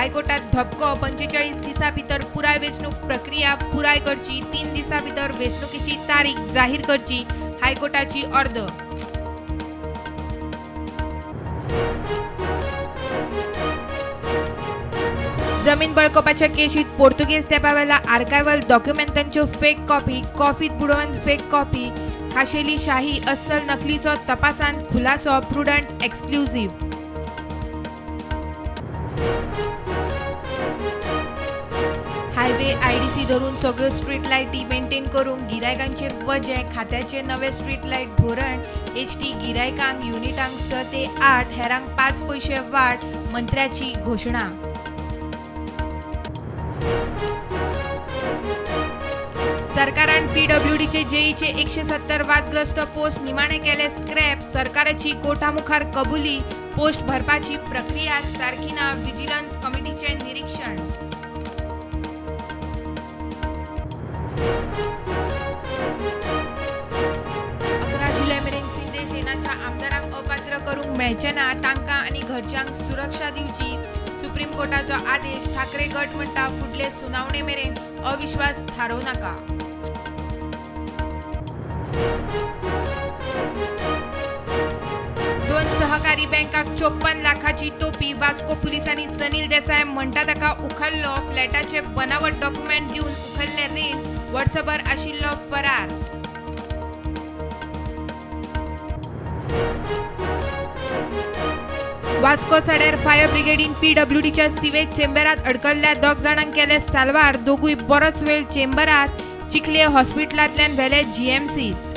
हायकोर्टात धपको 45 दिसा भितर पुराय वेंचणूक प्रक्रिया पुराय करची 3 दिसा भितर वेंचणुकेची तारीख जाहीर करची हायकोर्टाची अर्द। जमीन बळकावपाच्या केशीत पोर्तुगेज तेंपावेल्या आर्कायव्हल डॉक्युमेंटांच्यो फेक कॉफीत बुडोवन फेक कॉपी खाशेली शाही अस्सल नकलीचो तपासान खुलासो प्रुडंट एक्सक्लुझिव्ह। हायवे आयडीसी धरून सगळ्यो स्ट्रीट लायटी मेंटेन करूंक गिरायकांचेर वजें खात्याचे नवे स्ट्रीट लायट धोरण एचटी गिरायकांक युनिटांक 6 ते 8 हेरांक 5 पैसे वाड मंत्र्याची घोशणा। सरकारान पीडब्ल्यूडीचे जेईचे 170 वादग्रस्त पोस्ट निमाणे केले स्क्रॅप। सरकाराची कोर्टामुखार कबुली पोस्ट भरपाची प्रक्रिया सारखी ना विजिलन्स कमिटीचे निरीक्षण। 11 जुलै मेरेन शिंदे सेनाच्या आमदारांक अपात्र करूंक मेळचे ना तांकां आनी घरच्यांक सुरक्षा दिवची सुप्रीम कोर्टाचो आदेश। ठाकरे गट म्हणटा फुडले सुनावणे मेरेन अविश्वास थारोव नाका। दोन सहकारी बँकाक 54 लाखाची तोपी। वास्को पुलिसांनी सनील देसाय म्हणटा ताका उखल्लो फ्लॅटाचे बनावट डॉक्युमेंट दिवन उखल्ले रीण वर्सभर आशिल्लो फरार। वास्को सडेर फायर ब्रिगेडीन पीडब्ल्यूडीच्या सिवेज चेंबरात अडकल्ल्या 2 जाणांक केले साल्वार। दोगूय बरोच वेळ चेंबरात चिखले हॉस्पिटलांतल्यान व्हेले जीएमसीत।